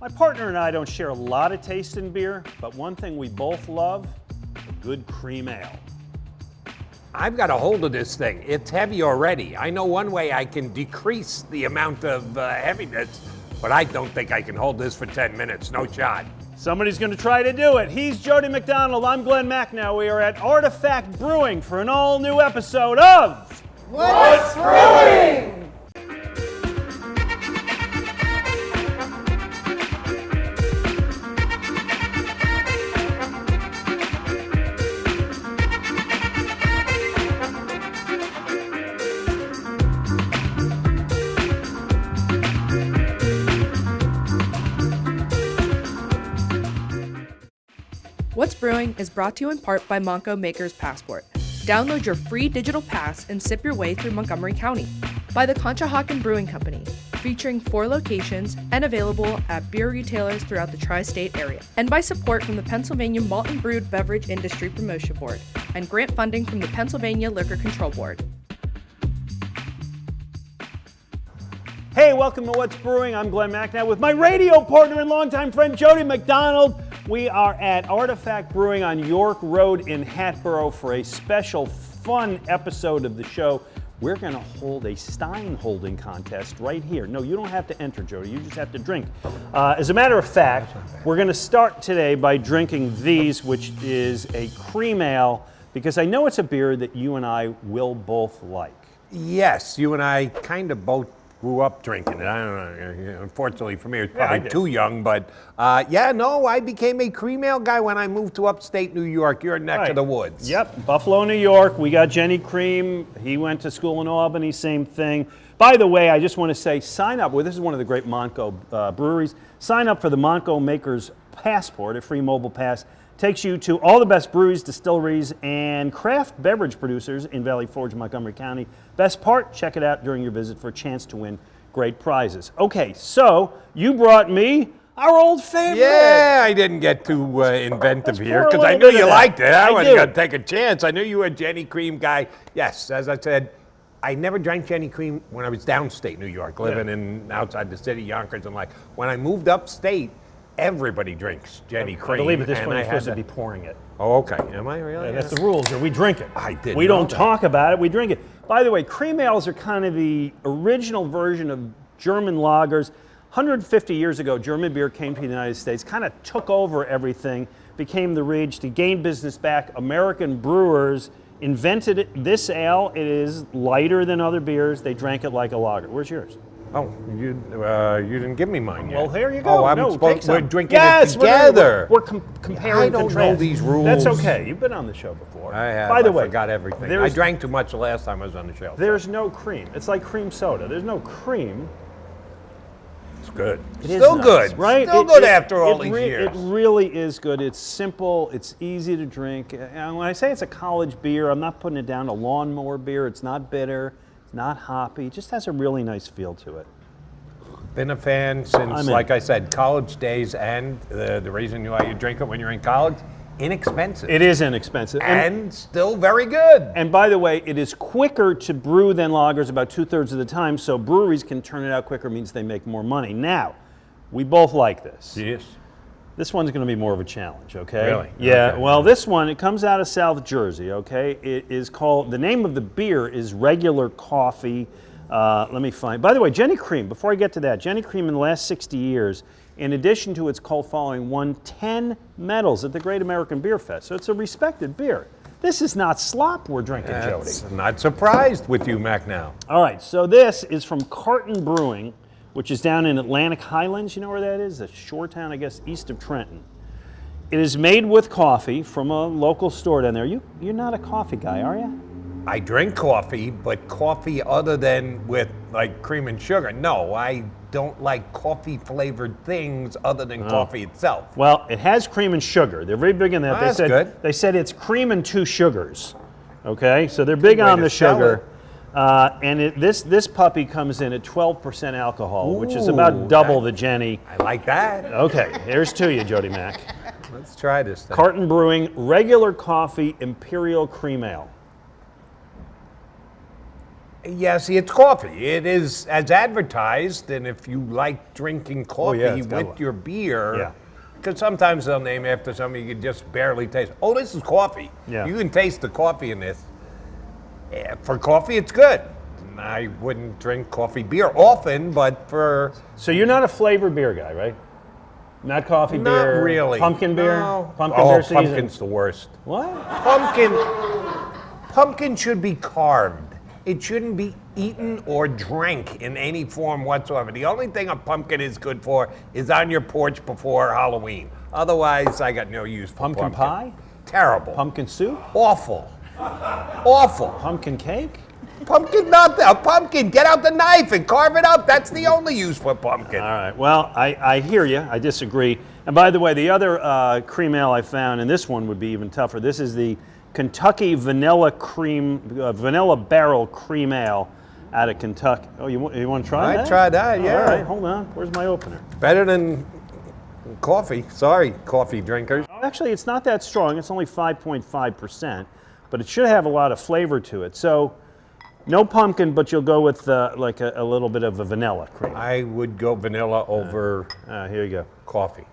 My partner and I don't share a lot of taste in beer, but one thing we both love, a good cream ale. I've got a hold of this thing. It's heavy already. I know one way I can decrease the amount of heaviness, but I don't think I can hold this for 10 minutes. No shot. Somebody's going to try to do it. He's Jody MacDonald. I'm Glen Macnow. We are at Artifact Brewing for an all-new episode of What's Brewing? What's Brewing is brought to you in part by Monco Maker's Passport. Download your free digital pass and sip your way through Montgomery County. By the Conshohocken Brewing Company, featuring 4 locations and available at beer retailers throughout the tri-state area. And by support from the Pennsylvania Malt and Brewed Beverage Industry Promotion Board and grant funding from the Pennsylvania Liquor Control Board. Hey, welcome to What's Brewing. I'm Glen Macnow with my radio partner and longtime friend Jody MacDonald. We are at Artifact Brewing on York Road in Hatboro for a special fun episode of the show. We're going to hold a Steinholding contest right here. No, you don't have to enter, Jody. You just have to drink. As a matter of fact, we're going to start today by drinking these, which is a cream ale, because I know it's a beer that you and I will both like. Yes, you and I kind of both grew up drinking it. I don't know. Unfortunately for me, it's probably too young, but I became a cream ale guy when I moved to upstate New York. Your neck of the woods. Yep, Buffalo, New York. We got Jenny Cream. He went to school in Albany, same thing. By the way, I just want to say, sign up. Well, this is one of the great Monco breweries. Sign up for the Monco Maker's Passport, a free mobile pass. Takes you to all the best breweries, distilleries, and craft beverage producers in Valley Forge, Montgomery County. Best part, check it out during your visit for a chance to win great prizes. Okay, so you brought me our old favorite. Yeah, I didn't get too inventive here because I knew you liked it. I wasn't going to take a chance. I knew you were a Jenny Cream guy. Yes, as I said, I never drank Jenny Cream when I was downstate New York, living in outside the city, Yonkers, and like when I moved upstate, everybody drinks Jenny Cream. I believe at this point you're supposed to be pouring it. Oh, okay. Am I really? Yeah, that's the rules here. We drink it. I did. We don't talk about it. We drink it. By the way, cream ales are kind of the original version of German lagers. 150 years ago, German beer came to the United States, kind of took over everything, became the rage to gain business back. American brewers invented it. This ale. It is lighter than other beers. They drank it like a lager. Where's yours? Oh, you didn't give me mine yet. Well, here you go. We're drinking it together. We're comparing. I don't know these rules. That's okay. You've been on the show before. I have. By the way, I forgot everything. I drank too much the last time I was on the show. There's no cream. It's like cream soda. There's no cream. It's good. Still good, right? Still good after all these years. It really is good. It's simple. It's easy to drink. And when I say it's a college beer, I'm not putting it down to lawnmower beer. It's not bitter. Not hoppy, just has a really nice feel to it. Been a fan since, like I said, college days, and the reason why you drink it when you're in college, inexpensive. It is inexpensive. And still very good. And by the way, it is quicker to brew than lagers about 2/3 of the time, so breweries can turn it out quicker, means they make more money. Now, we both like this. Yes. This one's going to be more of a challenge, okay? Really? Yeah, okay. Well, this one, it comes out of South Jersey, okay? It is called, the name of the beer is Regular Coffee. Let me find, by the way, Jenny Cream, before I get to that, Jenny Cream in the last 60 years, in addition to its cult following, won 10 medals at the Great American Beer Fest. So it's a respected beer. This is not slop we're drinking, Jody. Not surprised with you, Macnow. All right, so this is from Carton Brewing, which is down in Atlantic Highlands. You know where that is? A shore town, I guess, east of Trenton. It is made with coffee from a local store down there. You're not a coffee guy, are you? I drink coffee, but coffee other than with like cream and sugar. No, I don't like coffee flavored things other than coffee itself. Well, it has cream and sugar. They're very big in that. That's good. They said it's cream and 2 sugars. Okay, so they're big on the sugar. And this puppy comes in at 12% alcohol, which is about double the Jenny. I like that. Okay, here's to you, Jody Mac. Let's try this thing. Carton Brewing, Regular Coffee Imperial Cream Ale. Yeah, see, it's coffee. It is as advertised, and if you like drinking coffee with your beer, because sometimes they'll name after something you can just barely taste. Oh, this is coffee. Yeah. You can taste the coffee in this. For coffee, it's good. I wouldn't drink coffee beer often, but for... So you're not a flavored beer guy, right? Not coffee Not beer? really. Pumpkin beer? No. Pumpkin beer season? Pumpkin's the worst. What? Pumpkin should be carved. It shouldn't be eaten or drank in any form whatsoever. The only thing a pumpkin is good for is on your porch before Halloween. Otherwise, I got no use for Pumpkin pie? Terrible. Pumpkin soup? Awful. Awful. Pumpkin cake? Pumpkin, not a pumpkin. Get out the knife and carve it up. That's the only use for pumpkin. All right. Well, I hear you. I disagree. And by the way, the other cream ale I found, and this one would be even tougher. This is the Kentucky Vanilla Barrel Cream Ale out of Kentucky. Oh, you want to try that? I'd try that, yeah. All right, hold on. Where's my opener? Better than coffee. Sorry, coffee drinkers. Actually, it's not that strong. It's only 5.5%, but it should have a lot of flavor to it. So, no pumpkin, but you'll go with like a little bit of a vanilla cream. I would go vanilla over here you go. coffee.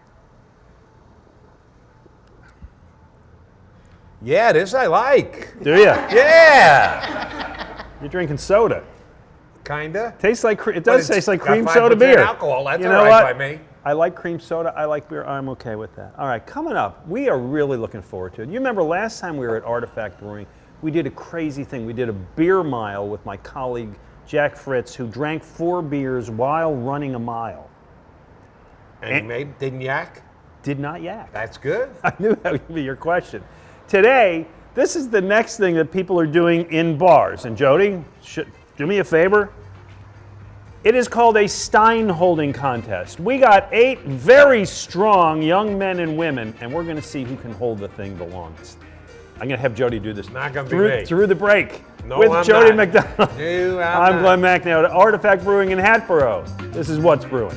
Yeah, this I like. Do you? Yeah. You're drinking soda. Kinda. Tastes like it does taste like cream got soda 5% beer. alcohol. That's you all know right what? by me. I like cream soda. I like beer. I'm okay with that. All right, coming up, we are really looking forward to it. You remember last time we were at Artifact Brewing, we did a crazy thing. We did a beer mile with my colleague Jack Fritz, who drank 4 beers while running a mile. And you didn't yak? Did not yak. That's good. I knew that would be your question. Today, this is the next thing that people are doing in bars. And Jody, do me a favor. It is called a Steinholding contest. We got 8 very strong young men and women, and we're going to see who can hold the thing the longest. I'm going to have Jody do this Not going to be me. through the break No, with I'm Jody not. MacDonald. No, I'm not. Glen Macnow at Artifact Brewing in Hatboro. This is What's Brewing.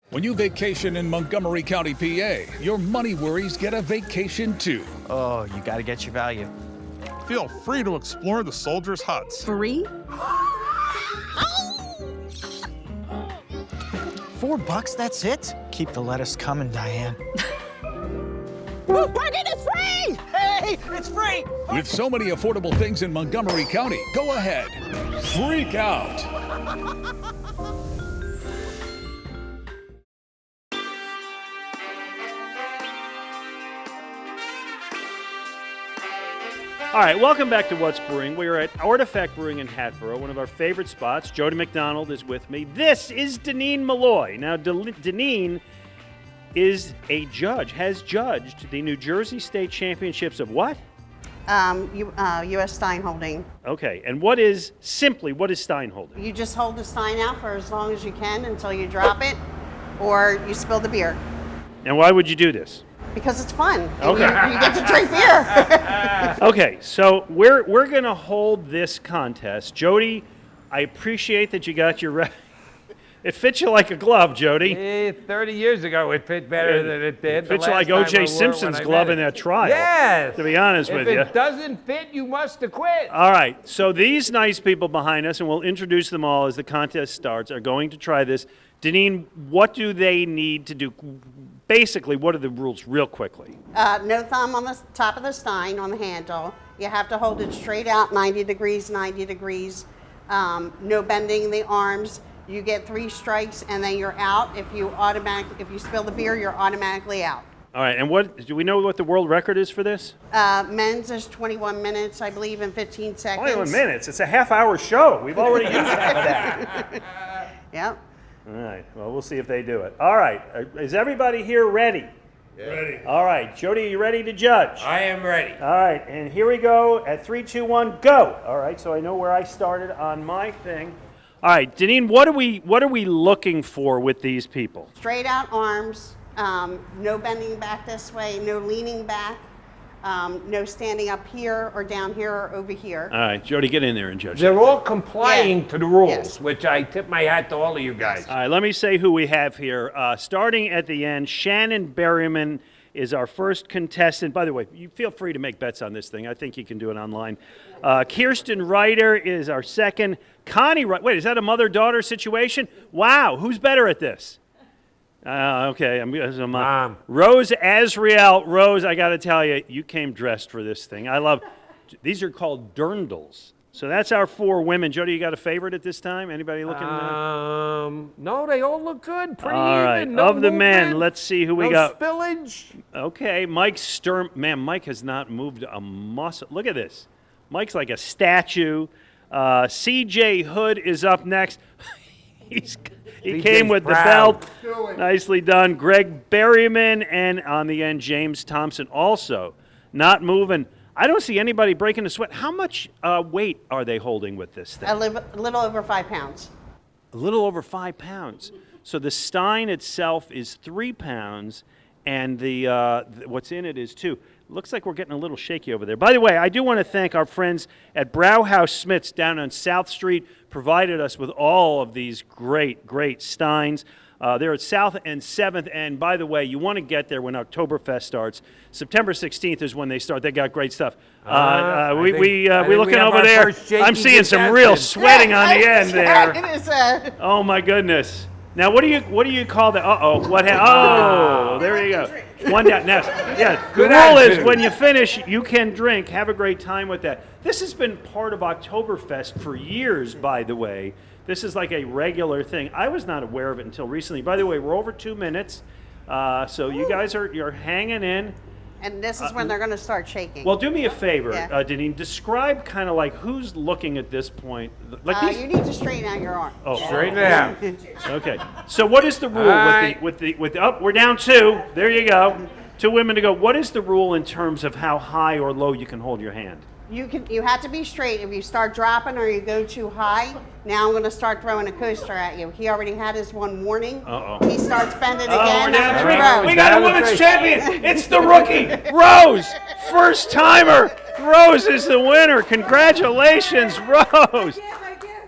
When you vacation in Montgomery County, PA, your money worries get a vacation too. Oh, you gotta get your value. Feel free to explore the soldiers' huts. Free? $4, that's it? Keep the lettuce coming, Diane. Parking is free! Hey, it's free! With so many affordable things in Montgomery County, go ahead. Freak out. All right, welcome back to What's Brewing. We are at Artifact Brewing in Hatboro, one of our favorite spots. Jody MacDonald is with me. This is Deneen Malloy. Now, Deneen is a judge, has judged the New Jersey State Championships of what? U.S. Steinholding. Okay, and what is Steinholding? You just hold the stein out for as long as you can until you drop it, or you spill the beer. And why would you do this? Because it's fun. And Okay. you get to drink beer. Okay, so we're going to hold this contest. Jody, I appreciate that you got your... It fits you like a glove, Jody. 30 years ago, it fit better than it did. It fits you like O.J. Simpson's glove in that trial. Yes. To be honest with you. If it doesn't fit, you must have quit. All right, so these nice people behind us, and we'll introduce them all as the contest starts, are going to try this. Deneen, what do they need to do? Basically, what are the rules real quickly? No thumb on the top of the stein on the handle. You have to hold it straight out 90 degrees, 90 degrees. No bending the arms. You get 3 strikes and then you're out. If you spill the beer, you're automatically out. All right, and do we know what the world record is for this? Men's is 21 minutes, I believe, and 15 seconds. 21 minutes. It's a half-hour show. We've already used half of that. Yep. All right, well, we'll see if they do it. All right, is everybody here ready? Ready. All right, Jody, are you ready to judge? I am ready. All right, and here we go at 3, 2, 1, go. All right, so I know where I started on my thing. All right, Deneen, what are we looking for with these people? Straight out arms, no bending back this way, no leaning back, no standing up here or down here or over here. All right, Jody, get in there and judge. They're all complying to the rules, Yes. which I tip my hat to all of you guys. All right, let me say who we have here. Starting at the end, Shannon Berryman is our first contestant. By the way, you feel free to make bets on this thing. I think you can do it online. Kirsten Ryder is our second. Connie, wait, is that a mother-daughter situation? Wow, who's better at this? Okay, Mom. Rose Azriel. Rose, I got to tell you, you came dressed for this thing. I love, these are called dirndls. So that's our 4 women. Jody, you got a favorite at this time? Anybody looking? No, they all look good. Pretty all right, even. No of the men, movement, let's see who we no got. Spillage. Okay, Mike Sturm. Man, Mike has not moved a muscle. Look at this. Mike's like a statue. CJ Hood is up next. He came with proud. the belt. Nicely done. Greg Berryman, and on the end, James Thompson also not moving. I don't see anybody breaking a sweat. How much weight are they holding with this thing? A little over 5 pounds. A little over 5 pounds. So the stein itself is 3 pounds, and the what's in it is 2. Looks like we're getting a little shaky over there. By the way, I do want to thank our friends at Brauhaus Smith's down on South Street, provided us with all of these great, great steins. They're at South and 7th, and by the way, you want to get there when Oktoberfest starts. September 16th is when they start. They got great stuff. We looking over there. I'm seeing some real sweating on the end there. Oh my goodness! Now, what do you call that? Oh, there you go. One down. Now, yeah. The rule is when you finish, you can drink. Have a great time with that. This has been part of Oktoberfest for years, by the way. This is like a regular thing. I was not aware of it until recently. By the way, we're over 2 minutes, so you guys you're hanging in. And this is when they're going to start shaking. Well, do me a favor, Yeah. Deneen. Describe kind of like who's looking at this point. Like these. You need to straighten out your arm. Oh, Straighten it out. Okay. So what is the rule with the we're down 2. There you go. 2 women to go. What is the rule in terms of how high or low you can hold your hand? You have to be straight. If you start dropping or you go too high, now I'm going to start throwing a coaster at you. He already had his one warning. Uh-oh. He starts bending Oh, again. we're down I'm 3. gonna throw. We got a women's champion. It's the rookie, Rose. First timer. Rose is the winner. Congratulations, Rose.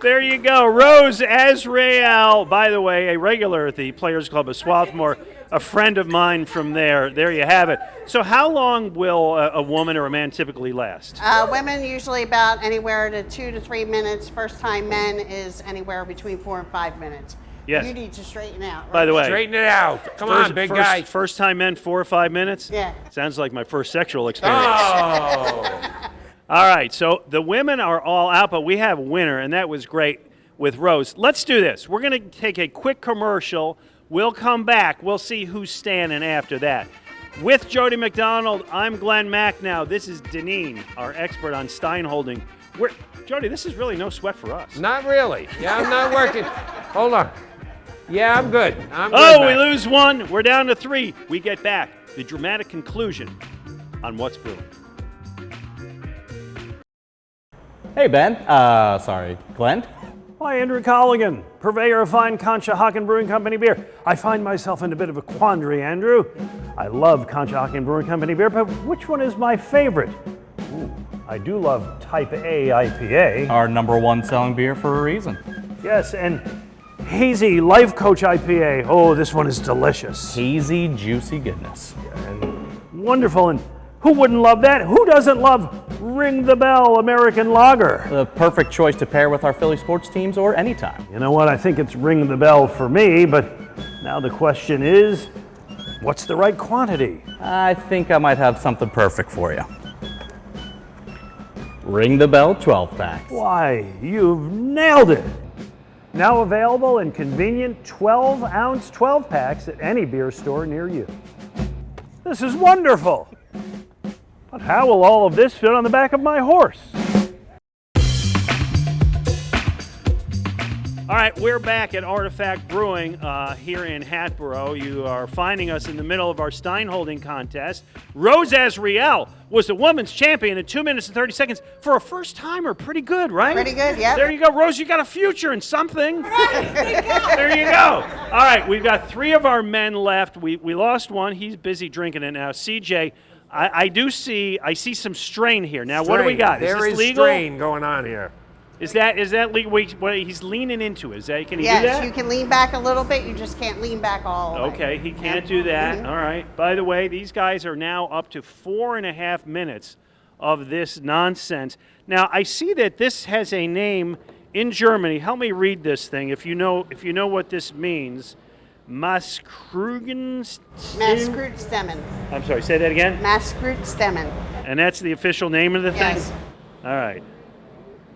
There you go. Rose Azrael, by the way, a regular at the Players Club of Swarthmore, a friend of mine from there. There you have it. So how long will a woman or a man typically last? Women usually about anywhere to 2 to 3 minutes. First time men is anywhere between 4 and 5 minutes. Yes. You need to straighten out. Right? By the way, Straighten it out. Come on, big guy. First time men, 4 or 5 minutes? Yeah. Sounds like my first sexual experience. Oh. All right, so the women are all out, but we have a winner, and that was great with Rose. Let's do this. We're going to take a quick commercial. We'll come back. We'll see who's standing after that. With Jody MacDonald, I'm Glen Macnow. This is Deneen, our expert on Steinholding. Jody, this is really no sweat for us. Not really. Yeah, I'm not working. Hold on. Yeah, I'm good. Oh, we lose 1. We're down to 3. We get back. The dramatic conclusion on What's Brewing. Hey, Ben. Glenn. Hi, Andrew Colligan, purveyor of fine Conshohocken Brewing Company beer. I find myself in a bit of a quandary, Andrew. I love Conshohocken Brewing Company beer, but which one is my favorite? Ooh, I do love Type A IPA. Our #1 selling beer for a reason. Yes, and Hazy Life Coach IPA. Oh, this one is delicious. Hazy, juicy goodness. And wonderful, and who wouldn't love that? Who doesn't love Ring the Bell American Lager? The perfect choice to pair with our Philly sports teams or anytime. You know what? I think it's Ring the Bell for me, but now the question is, what's the right quantity? I think I might have something perfect for you. Ring the Bell 12-pack. Why, you've nailed it! Now available in convenient 12-ounce 12-packs at any beer store near you. This is wonderful! But how will all of this fit on the back of my horse? All right, we're back at Artifact Brewing here in Hatboro. You are finding us in the middle of our Steinholding contest. Rose Azriel was the women's champion in 2 minutes and 30 seconds for a first-timer. Pretty good, right? Pretty good, yeah. There you go, Rose. You got a future in something. There you go. All right, we've got 3 of our men left. We lost 1. He's busy drinking it now. CJ, I see some strain here. Now, what do we got? There is is this legal? strain going on here. Is that what he's leaning into? Is that, can he do Yes, that? you can lean back a little bit. You just can't lean back all the way. Okay, he can't do that. All right. By the way, these guys are now up to 4.5 minutes of this nonsense. Now, I see that this has a name in Germany. Help me read this thing if you know what this means. Maskrutstämmen. I'm sorry, say that again? Maskrutstämmen. And that's the official name of the thing? Yes. All right.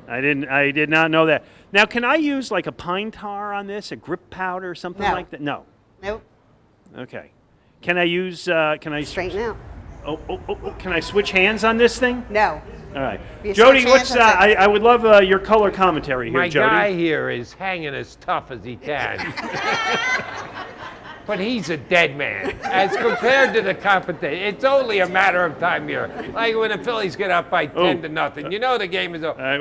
I did not know that. Now, can I use like a pine tar on this, a grip powder or something like that? No. Nope. Okay. Can I use, Straighten out. Oh, can I switch hands on this thing? No. All right. You Jody, switch what's, hands, that's it. I would love your color commentary here, My Jody. guy here is hanging as tough as he can. But he's a dead man as compared to the competition. It's only a matter of time here. Like when the Phillies get up by 10-0, you know the game is over. Right,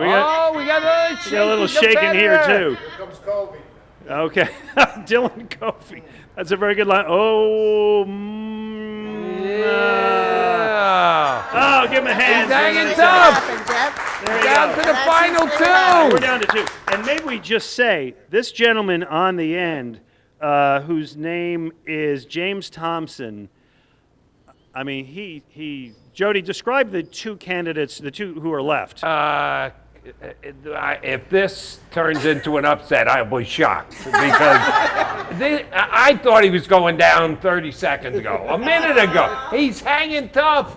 we got a little shaking here too. Here comes Kobe. Okay, Dylan Kofi. That's a very good line. Oh, oh, give him a hand. He's hanging What tough. happened, Jeff? There you Down go. to the That's final just two. We're down to 2. And maybe we just say this gentleman on the end, whose name is James Thompson. I mean, Jody, describe the 2 candidates, the 2 who are left. If this turns into an upset, I'll be shocked because I thought he was going down 30 seconds ago, a minute ago. He's hanging tough.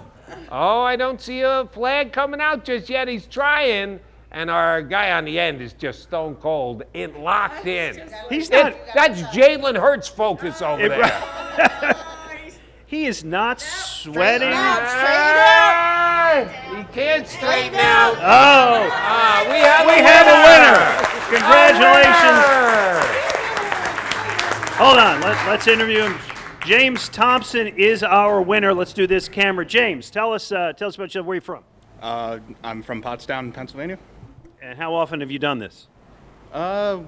Oh, I don't see a flag coming out just yet. He's trying. And our guy on the end is just stone cold, locked in. He's not. That's Jalen Hurts' focus over there. He is not sweating. Straighten out. He can't straighten out. Oh, We have a winner. Congratulations. Hold on. Let's interview him. James Thompson is our winner. Let's do this camera. James, tell us about yourself. Where are you from? I'm from Pottstown, Pennsylvania. And how often have you done this? I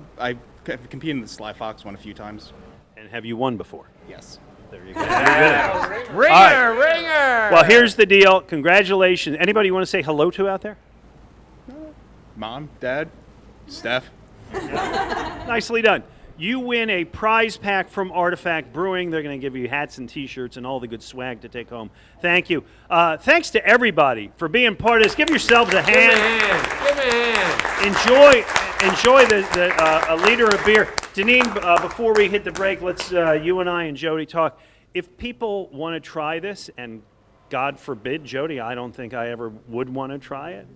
competed in the Sly Fox one a few times. And have you won before? Yes. There you go. You're good. Ringer. Well, here's the deal. Congratulations. Anybody you want to say hello to out there? Mom, Dad, Steph. Nicely done. You win a prize pack from Artifact Brewing. They're going to give you hats and T-shirts and all the good swag to take home. Thank you. Thanks to everybody for being part of this. Give yourselves a hand. Give me a hand. Enjoy the a liter of beer. Deneen, before we hit the break, let's you and I and Jody talk. If people want to try this, and God forbid, Jody, I don't think I ever would want to try it.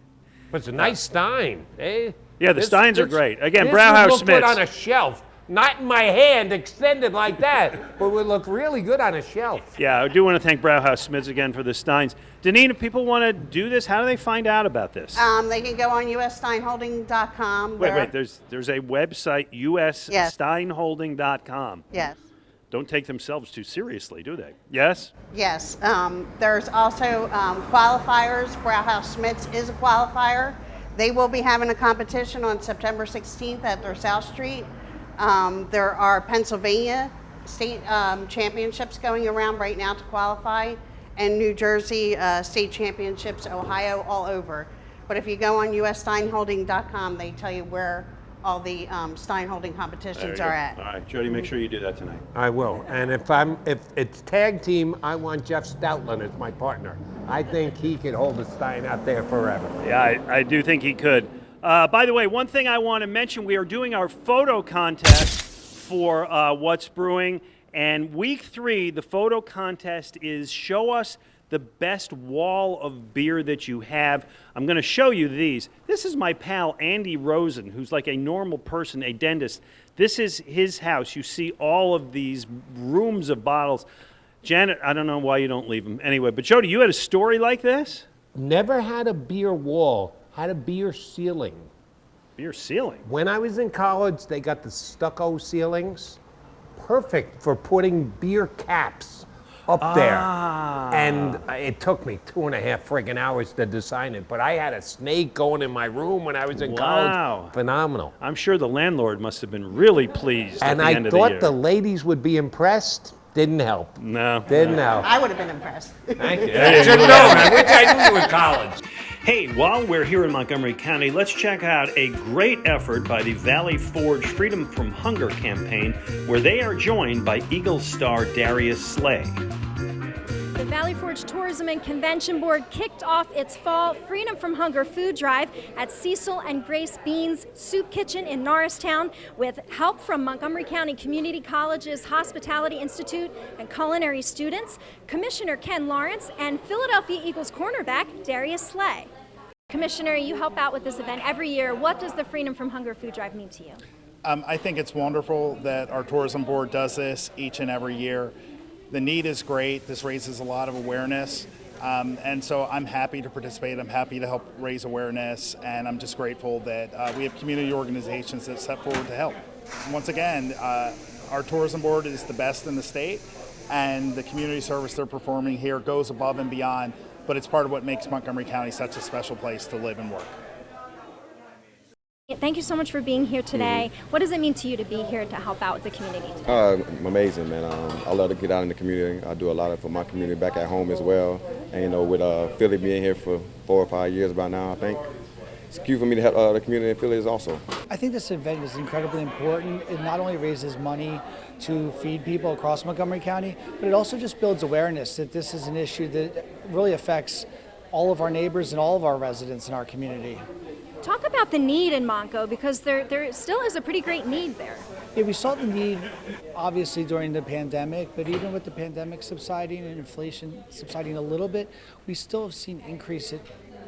But it's a nice Stein. Eh? Yeah, the Steins are great. Again, this Brauhaus would look good Smiths. on a shelf. Not in my hand, extended like that, but would look really good on a shelf. Yeah, I do want to thank Brauhaus Smiths again for the Steins. Deneen, if people want to do this, how do they find out about this? They can go on ussteinholding.com. Wait, there's a website, ussteinholding.com. Yes. Don't take themselves too seriously, do they? Yes? Yes. There's also qualifiers. Brauhaus Smiths is a qualifier. They will be having a competition on September 16th at their South Street. There are Pennsylvania state championships going around right now to qualify, and New Jersey state championships, Ohio, all over. But if you go on ussteinholding.com, they tell you where all the Steinholding competitions are at. All right, Jody, make sure you do that tonight. I will. And if it's tag team, I want Jeff Stoutland as my partner. I think he could hold the Stein out there forever. Yeah, I do think he could. By the way, one thing I want to mention, we are doing our photo contest for What's Brewing. And week 3, the photo contest is show us the best wall of beer that you have. I'm going to show you these. This is my pal, Andy Rosen, who's like a normal person, a dentist. This is his house. You see all of these rooms of bottles. Janet, I don't know why you don't leave them. Anyway, but Jody, you had a story like this? Never had a beer wall, had a beer ceiling. Beer ceiling? When I was in college, they got the stucco ceilings. Perfect for putting beer caps up there. And it took me 2.5 friggin' hours to design it, but I had a snake going in my room when I was in college. Phenomenal. I'm sure the landlord must have been really pleased And at the I end of the year. thought the ladies would be impressed. Didn't help. No. Didn't help. I would have been impressed. Thank you. I should know, man. I wish I knew you in college. Hey, while we're here in Montgomery County, let's check out a great effort by the Valley Forge Freedom from Hunger campaign, where they are joined by Eagle star Darius Slay. The Valley Forge Tourism and Convention Board kicked off its fall Freedom from Hunger food drive at Cecil and Grace Bean's Soup Kitchen in Norristown with help from Montgomery County Community College's Hospitality Institute and culinary students, Commissioner Ken Lawrence, and Philadelphia Eagles cornerback Darius Slay. Commissioner, you help out with this event every year. What does the Freedom from Hunger food drive mean to you? I think it's wonderful that our tourism board does this each and every year. The need is great. This raises a lot of awareness. And so I'm happy to participate. I'm happy to help raise awareness. And I'm just grateful that we have community organizations that step forward to help. Once again, our tourism board is the best in the state. And the community service they're performing here goes above and beyond. But it's part of what makes Montgomery County such a special place to live and work. Thank you so much for being here today. What does it mean to you to be here to help out with the community today? Amazing, man. I love to get out in the community. I do a lot for my community back at home as well. And, you know, with Philly being here for 4 or 5 years by now, I think it's cute for me to help the community in Philly is also. I think this event is incredibly important. It not only raises money to feed people across Montgomery County, but it also just builds awareness that this is an issue that really affects all of our neighbors and all of our residents in our community. Talk about the need in Monco, because there still is a pretty great need there. Yeah, we saw the need obviously during the pandemic, but even with the pandemic subsiding and inflation subsiding a little bit, we still have seen increases.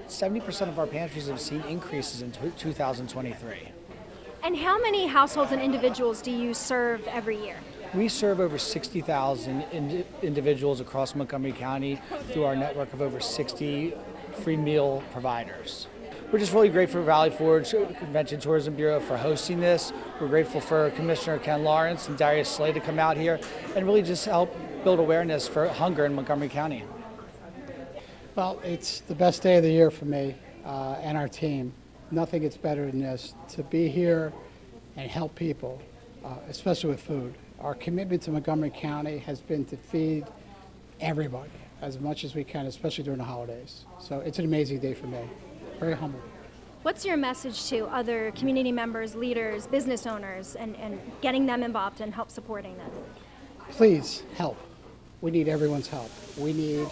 70% of our pantries have seen increases in 2023. And how many households and individuals do you serve every year? We serve over 60,000 individuals across Montgomery County through our network of over 60 free meal providers. We're just really grateful for Valley Forge Convention Tourism Bureau for hosting this. We're grateful for Commissioner Ken Lawrence and Darius Slay to come out here and really just help build awareness for hunger in Montgomery County. Well, it's the best day of the year for me and our team. Nothing gets better than this, to be here and help people, especially with food. Our commitment to Montgomery County has been to feed everybody as much as we can, especially during the holidays. So it's an amazing day for me. Very humble. What's your message to other community members, leaders, business owners, and getting them involved and help supporting them? Please help. We need everyone's help. We need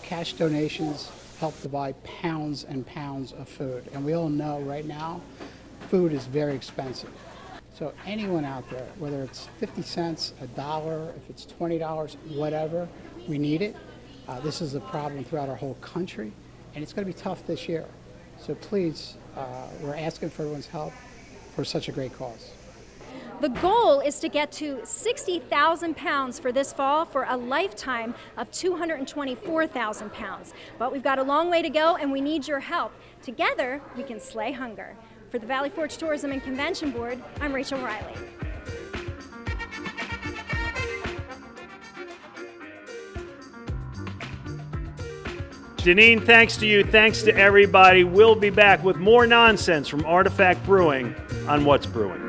cash donations, help to buy pounds and pounds of food. And we all know right now, food is very expensive. So anyone out there, whether it's 50 cents, $1, if it's $20, whatever, we need it. This is a problem throughout our whole country, and it's going to be tough this year. So please, we're asking for everyone's help for such a great cause. The goal is to get to 60,000 pounds for this fall for a lifetime of 224,000 pounds. But we've got a long way to go, and we need your help. Together, we can slay hunger. For the Valley Forge Tourism and Convention Board, I'm Rachel Riley. Janine, thanks to you. Thanks to everybody. We'll be back with more nonsense from Artifact Brewing on What's Brewing.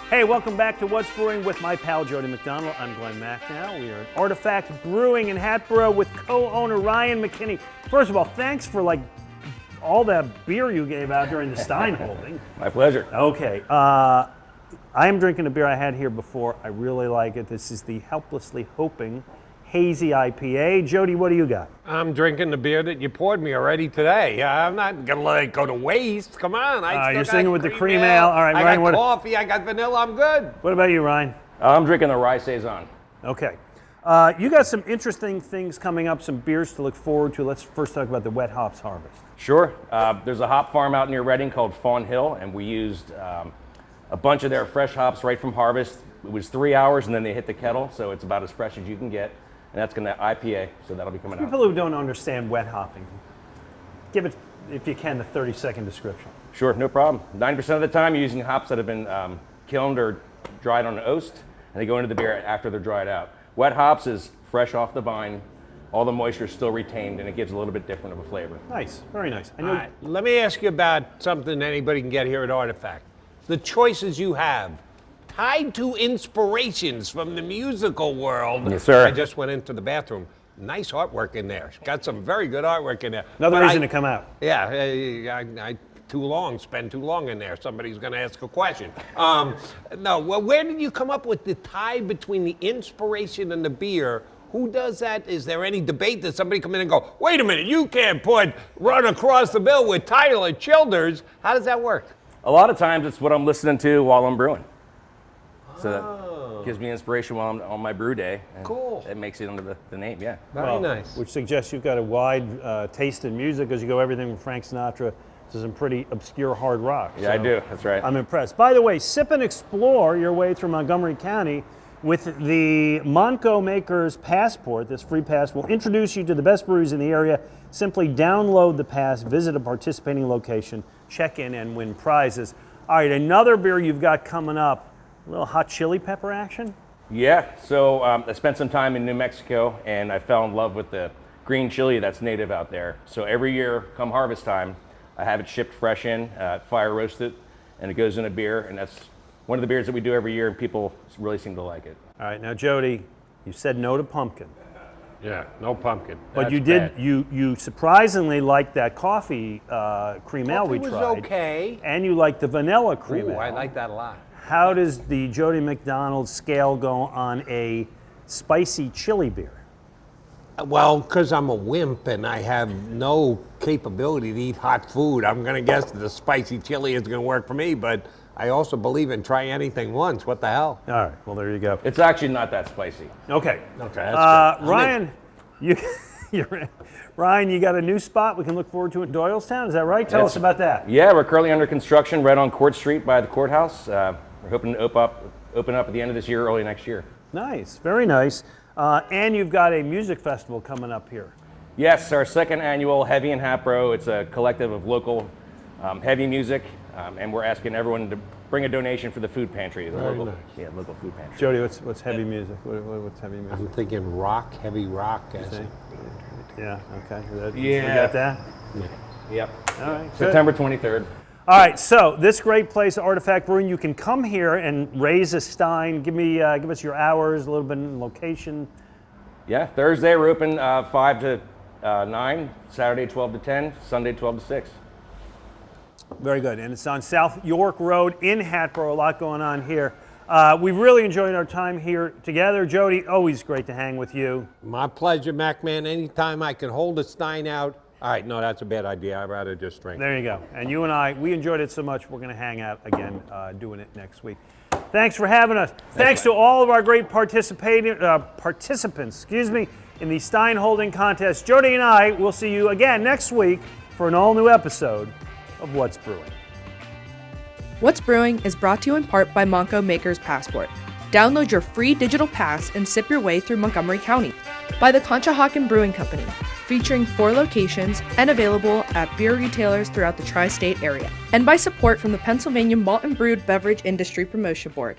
Hey, welcome back to What's Brewing with my pal Jody MacDonald. I'm Glen Macnow. We are at Artifact Brewing in Hatboro with co-owner Ryan McKinney. First of all, thanks for all that beer you gave out during the Steinholding. My pleasure. Okay, I am drinking a beer I had here before. I really like it. This is the Helplessly Hoping Hazy IPA. Jody, what do you got? I'm drinking the beer that you poured me already today. I'm not going to let it go to waste. Come on. You're singing with the cream ale. All right, I Ryan, got coffee. I got vanilla. I'm good. What about you, Ryan? I'm drinking the Rye Saison. Okay. You got some interesting things coming up, some beers to look forward to. Let's first talk about the wet hops harvest. Sure. There's a hop farm out near Reading called Fawn Hill, and we used a bunch of their fresh hops right from harvest. It was 3 hours, and then they hit the kettle, so it's about as fresh as you can get. and that's going to IPA, so that'll be coming out. People who don't understand wet hopping, give it, if you can, the 30-second description. Sure, no problem. 90% of the time, you're using hops that have been kilned or dried on an oast, and they go into the beer after they're dried out. Wet hops is fresh off the vine, all the moisture is still retained, and it gives a little bit different of a flavor. Nice, very nice. All right, let me ask you about something anybody can get here at Artifact. The choices you have, tied to inspirations from the musical world. Yes, sir. I just went into the bathroom. Nice artwork in there. Got some very good artwork in there. Another reason to come out. Yeah, I spend too long in there. Somebody's going to ask a question. No, well, where did you come up with the tie between the inspiration and the beer? Who does that? Is there any debate that somebody come in and go, wait a minute, you can't put Run Across the Bill with Tyler Childers? How does that work? A lot of times it's what I'm listening to while I'm brewing. So that gives me inspiration while I'm on my brew day. And cool. It makes it under the name, yeah. Very nice. Which suggests you've got a wide taste in music, as you go everything from Frank Sinatra to some pretty obscure hard rock. Yeah, I do. That's right. I'm impressed. By the way, sip and explore your way through Montgomery County with the Montgomery Makers Passport. This free pass will introduce you to the best breweries in the area. Simply download the pass, visit a participating location, check in, and win prizes. All right, another beer you've got coming up. A little hot chili pepper action? Yeah, so I spent some time in New Mexico and I fell in love with the green chili that's native out there. So every year, come harvest time, I have it shipped fresh in, fire roasted, and it goes in a beer. And that's one of the beers that we do every year and people really seem to like it. All right, now Jody, you said no to pumpkin. Yeah, no pumpkin. But you did, you surprisingly liked that coffee cream ale we tried. It was okay. And you liked the vanilla cream ale. I like that a lot. How does the Jody MacDonald scale go on a spicy chili beer? Well, because I'm a wimp and I have no capability to eat hot food, I'm going to guess that the spicy chili is going to work for me, but I also believe in try anything once. What the hell? All right, well, there you go. It's actually not that spicy. Okay. Okay, that's good. Ryan, Ryan, you got a new spot we can look forward to in Doylestown, is that right? Tell us about that. Yeah, we're currently under construction right on Court Street by the courthouse. We're hoping to open up at the end of this year, early next year. Nice, very nice. And you've got a music festival coming up here. Yes, our second annual Heavy in Hatboro. It's a collective of local heavy music, and we're asking everyone to bring a donation for the food pantry, the local food pantry. Jody, what's heavy music? What's heavy music? I'm thinking rock, heavy rock. Yeah, okay. Yeah. You got that? Yeah. Yep. All right. September 23rd. All right, so this great place, Artifact Brewing, you can come here and raise a stein. Give us your hours, a little bit of location. Yeah, Thursday we're open 5 to 9, Saturday 12 to 10, Sunday 12 to 6. Very good, and it's on South York Road in Hatboro. A lot going on here. We've really enjoyed our time here together. Jody, always great to hang with you. My pleasure, MacMan. Anytime I can hold a stein out. All right, no, that's a bad idea. I'd rather just drink. There you go. And you and I, we enjoyed it so much, we're going to hang out again doing it next week. Thanks for having us. Thanks to all of our great participants, in the Steinholding contest. Jody and I will see you again next week for an all-new episode of What's Brewing. What's Brewing is brought to you in part by Montgomery Makers Passport. Download your free digital pass and sip your way through Montgomery County. By the Conshohocken Brewing Company, featuring 4 locations and available at beer retailers throughout the tri-state area. And by support from the Pennsylvania Malt and Brewed Beverage Industry Promotion Board.